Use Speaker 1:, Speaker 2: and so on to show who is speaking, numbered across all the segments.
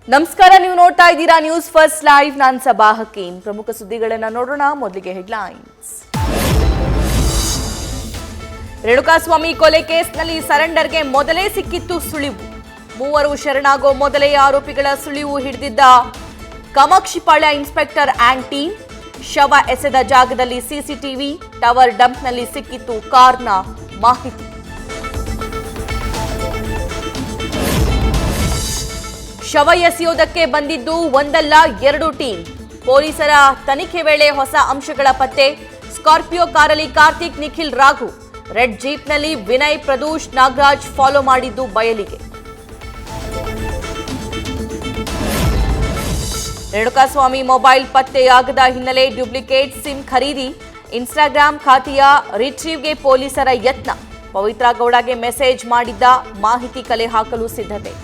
Speaker 1: ನಮಸ್ಕಾರ, ನೀವು ನೋಡ್ತಾ ಇದ್ದೀರಾ ನ್ಯೂಸ್ ಫಸ್ಟ್ ಲೈವ್. ನಾನು ಸಬಾ ಹಕೀಂ. ಪ್ರಮುಖ ಸುದ್ದಿಗಳನ್ನು ನೋಡೋಣ. ಮೊದಲಿಗೆ ಹೆಡ್ಲೈನ್ಸ್. ರೇಣುಕಾಸ್ವಾಮಿ ಕೊಲೆ ಕೇಸ್ನಲ್ಲಿ ಸರೆಂಡರ್ಗೆ ಮೊದಲೇ ಸಿಕ್ಕಿತ್ತು ಸುಳಿವು. ಮೂವರು ಶರಣಾಗೋ ಮೊದಲೇ ಆರೋಪಿಗಳ ಸುಳಿವು ಹಿಡಿದಿದ್ದ ಕಮಕ್ಷಿಪಾಳ್ಯ ಇನ್ಸ್ಪೆಕ್ಟರ್ ಆ್ಯಂಡ್ ಟೀಮ್. ಶವ ಎಸೆದ ಜಾಗದಲ್ಲಿ ಸಿಸಿಟಿವಿ, ಟವರ್ ಡಂಪ್ನಲ್ಲಿ ಸಿಕ್ಕಿತ್ತು ಕಾರ್ನ ಮಾಹಿತಿ. ಶವ ಎಸೆಯೋದಕ್ಕೆ ಬಂದಿದ್ದು ಒಂದಲ್ಲ ಎರಡು ಟೀಮ್. ಪೊಲೀಸರ ತನಿಖೆ ವೇಳೆ ಹೊಸ ಅಂಶಗಳ ಪತ್ತೆ. ಸ್ಕಾರ್ಪಿಯೋ ಕಾರಲ್ಲಿ ಕಾರ್ತಿಕ್, ನಿಖಿಲ್, ರಾಘು. ರೆಡ್ ಜೀಪ್ನಲ್ಲಿ ವಿನಯ್, ಪ್ರದೂಷ್, ನಾಗರಾಜ್ ಫಾಲೋ ಮಾಡಿದ್ದು ಬಯಲಿಗೆ. ರೇಣುಕಾಸ್ವಾಮಿ ಮೊಬೈಲ್ ಪತ್ತೆಯಾಗದ ಹಿನ್ನೆಲೆ ಡ್ಯೂಪ್ಲಿಕೇಟ್ ಸಿಮ್ ಖರೀದಿ. ಇನ್ಸ್ಟಾಗ್ರಾಂ ಖಾತೆಯ ರಿಟ್ರೀವ್ಗೆ ಪೊಲೀಸರ ಯತ್ನ. ಪವಿತ್ರ ಗೌಡಗೆ ಮೆಸೇಜ್ ಮಾಡಿದ್ದ ಮಾಹಿತಿ ಕಲೆ ಹಾಕಲು ಸಿದ್ಧತೆ.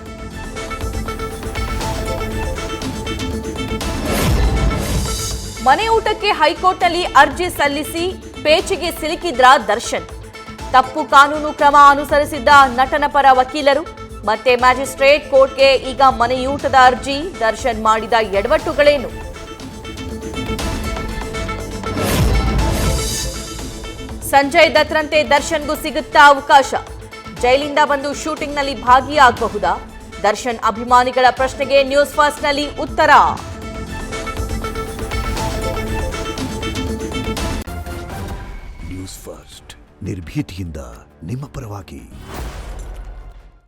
Speaker 1: ಮನೆ ಊಟಕ್ಕೆ ಹೈಕೋರ್ಟ್ನಲ್ಲಿ ಅರ್ಜಿ ಸಲ್ಲಿಸಿ ಪೇಚಿಗೆ ಸಿಲುಕಿದ್ರ ದರ್ಶನ್. ತಪ್ಪು ಕಾನೂನು ಕ್ರಮ ಅನುಸರಿಸಿದ್ದ ನಟನ ಪರ ವಕೀಲರು. ಮತ್ತೆ ಮ್ಯಾಜಿಸ್ಟ್ರೇಟ್ ಕೋರ್ಟ್ಗೆ ಈಗ ಮನೆಯೂಟದ ಅರ್ಜಿ. ದರ್ಶನ್ ಮಾಡಿದ ಎಡವಟ್ಟುಗಳೇನು? ಸಂಜಯ್ ದತ್ರಂತೆ ದರ್ಶನ್ಗೂ ಸಿಗುತ್ತಾ ಅವಕಾಶ? ಜೈಲಿಂದ ಬಂದು ಶೂಟಿಂಗ್ನಲ್ಲಿ ಭಾಗಿಯಾಗಬಹುದಾ? ದರ್ಶನ್ ಅಭಿಮಾನಿಗಳ ಪ್ರಶ್ನೆಗೆ ನ್ಯೂಸ್ ಫಸ್ಟ್ನಲ್ಲಿ ಉತ್ತರ.
Speaker 2: ನ್ಯೂಸ್ ಫಸ್ಟ್ ನಿರ್ಭೀತಿಯಿಂದ ನಿಮ್ಮ ಪರವಾಗಿ.